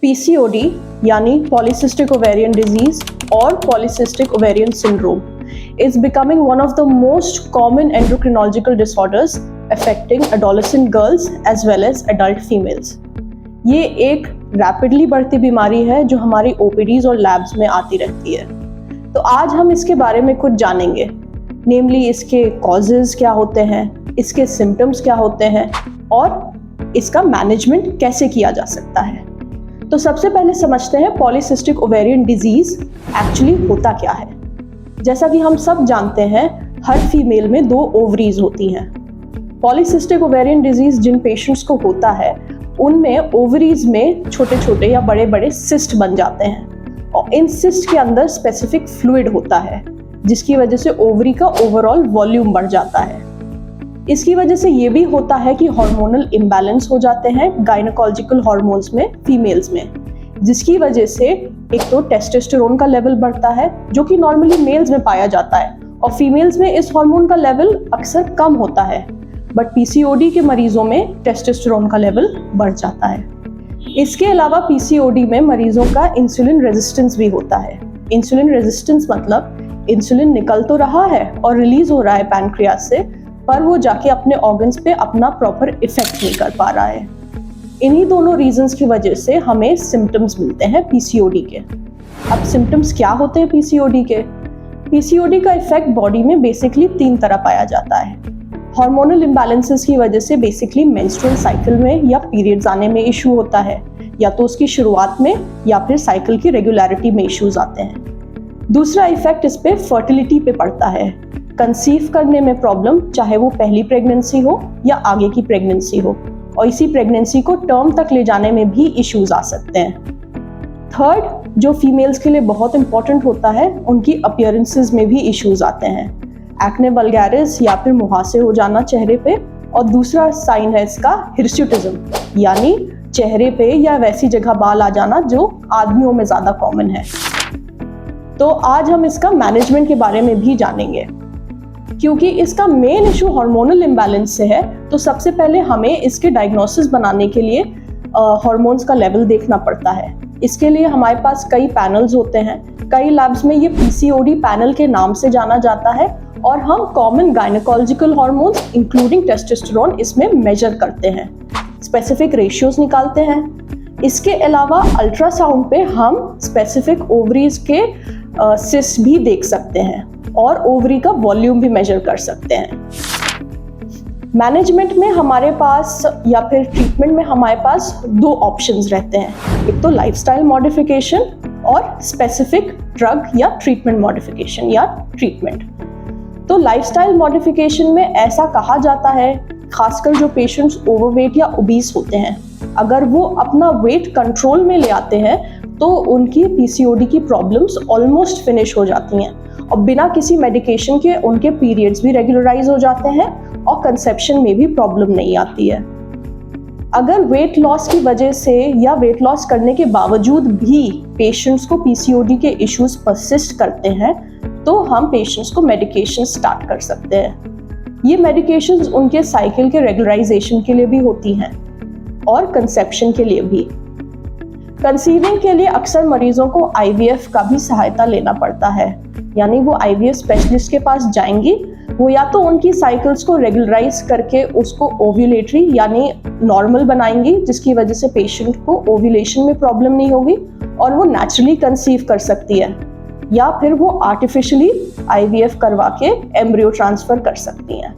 PCOD यानी polycystic ovarian disease और polycystic ovarian syndrome is becoming one of the most common endocrinological disorders affecting adolescent girls as well as adult females. ये एक rapidly बढ़ती बीमारी है जो हमारी OPDs और लैब्स में आती रहती है। तो आज हम इसके बारे में कुछ जानेंगे, नेमली इसके कॉजेज क्या होते हैं, इसके सिम्टम्स क्या होते हैं और इसका मैनेजमेंट कैसे किया जा सकता है। तो सबसे पहले समझते हैं पॉलीसिस्टिक ओवेरियन डिजीज एक्चुअली होता क्या है। जैसा कि हम सब जानते हैं, हर फीमेल में 2 ओवरीज होती हैं। पॉलीसिस्टिक ओवेरियन डिजीज जिन पेशेंट्स को होता है उनमें ओवरीज में छोटे छोटे या बड़े बड़े सिस्ट बन जाते हैं और इन सिस्ट के अंदर स्पेसिफिक फ्लूइड होता है जिसकी वजह से ओवरी का ओवरऑल वॉल्यूम बढ़ जाता है। इसकी वजह से ये भी होता है कि हार्मोनल इम्बैलेंस हो जाते हैं गायनेकोलॉजिकल हार्मोन्स में फीमेल्स में, जिसकी वजह से एक तो टेस्टोस्टेरोन का लेवल बढ़ता है जो कि नॉर्मली मेल्स में पाया जाता है और फीमेल्स में इस हार्मोन का लेवल अक्सर कम होता है, बट PCOD के मरीजों में टेस्टोस्टेरोन का लेवल बढ़ जाता है। इसके अलावा PCOD में मरीजों का इंसुलिन रेजिस्टेंस भी होता है। इंसुलिन रेजिस्टेंस मतलब इंसुलिन निकल तो रहा है और रिलीज हो रहा है पैनक्रियास से, पर वो जाके अपने ऑर्गन्स पे अपना प्रॉपर इफेक्ट नहीं कर पा रहा है। इन्हीं दोनों रीजंस की वजह से हमें सिम्टम्स मिलते हैं PCOD के। अब सिम्टम्स क्या होते हैं PCOD के? PCOD का इफेक्ट बॉडी में बेसिकली 3 तरह पाया जाता है। हार्मोनल इम्बैलेंसेस की वजह से बेसिकली मेंस्ट्रुअल साइकिल में या पीरियड्स आने में इशू होता है, या तो उसकी शुरुआत में या फिर साइकिल की रेगुलरिटी में इश्यूज आते हैं। दूसरा इफेक्ट इस पे फर्टिलिटी पे पड़ता है, कंसीव करने में प्रॉब्लम, चाहे वो पहली प्रेगनेंसी हो या आगे की प्रेगनेंसी हो, और इसी प्रेगनेंसी को टर्म तक ले जाने में भी इश्यूज आ सकते हैं। थर्ड, जो फीमेल्स के लिए बहुत इंपॉर्टेंट होता है, उनकी अपीयरेंसेस में भी इश्यूज आते हैं, एक्ने वल्गैरिस या फिर मुहासे हो जाना चेहरे पे, और दूसरा साइन है इसका हिर्सुटिज्म यानी चेहरे पे या वैसी जगह बाल आ जाना जो आदमियों में ज्यादा कॉमन है। तो आज हम इसका मैनेजमेंट के बारे में भी जानेंगे। क्योंकि इसका मेन इशू हार्मोनल इम्बैलेंस से है, तो सबसे पहले हमें इसके डायग्नोसिस बनाने के लिए हार्मोन्स का लेवल देखना पड़ता है। इसके लिए हमारे पास कई पैनल्स होते हैं, कई लैब्स में ये PCOD पैनल के नाम से जाना जाता है, और हम common gynaecological hormones including testosterone इसमें मेजर करते हैं, स्पेसिफिक रेशियोज निकालते हैं। इसके अलावा अल्ट्रासाउंड पे हम स्पेसिफिक ओवरीज के सिस्ट भी देख सकते हैं और ओवरी का वॉल्यूम भी मेजर कर सकते हैं। मैनेजमेंट में हमारे पास या फिर ट्रीटमेंट में हमारे पास 2 ऑप्शंस रहते हैं, एक तो लाइफस्टाइल मॉडिफिकेशन और स्पेसिफिक ड्रग या ट्रीटमेंट मॉडिफिकेशन या ट्रीटमेंट। तो लाइफस्टाइल मॉडिफिकेशन में ऐसा कहा जाता है, खासकर जो पेशेंट्स ओवरवेट या ओबीस होते हैं, अगर वो अपना वेट कंट्रोल में ले आते हैं तो उनकी PCOD की प्रॉब्लम्स ऑलमोस्ट फिनिश हो जाती हैं और बिना किसी मेडिकेशन के उनके पीरियड्स भी रेगुलराइज हो जाते हैं और कंसेप्शन में भी प्रॉब्लम नहीं आती है। अगर वेट लॉस की वजह से या वेट लॉस करने के बावजूद भी पेशेंट्स को PCOD के इश्यूज परसिस्ट करते हैं तो हम पेशेंट्स को मेडिकेशन स्टार्ट कर सकते हैं। ये मेडिकेशंस उनके साइकिल के रेगुलराइजेशन के लिए भी होती हैं और कंसेप्शन के लिए भी। कंसीविंग के लिए अक्सर मरीजों को IVF का भी सहायता लेना पड़ता है, यानी वो IVF स्पेशलिस्ट के पास जाएंगी, वो या तो उनकी साइकिल्स को रेगुलराइज करके उसको ओव्यूलेटरी यानी नॉर्मल बनाएंगी, जिसकी वजह से पेशेंट को ओव्यूलेशन में प्रॉब्लम नहीं होगी और वो नेचुरली कंसीव कर सकती है, या फिर वो आर्टिफिशियली IVF करवा के एम्ब्रियो ट्रांसफर कर सकती हैं।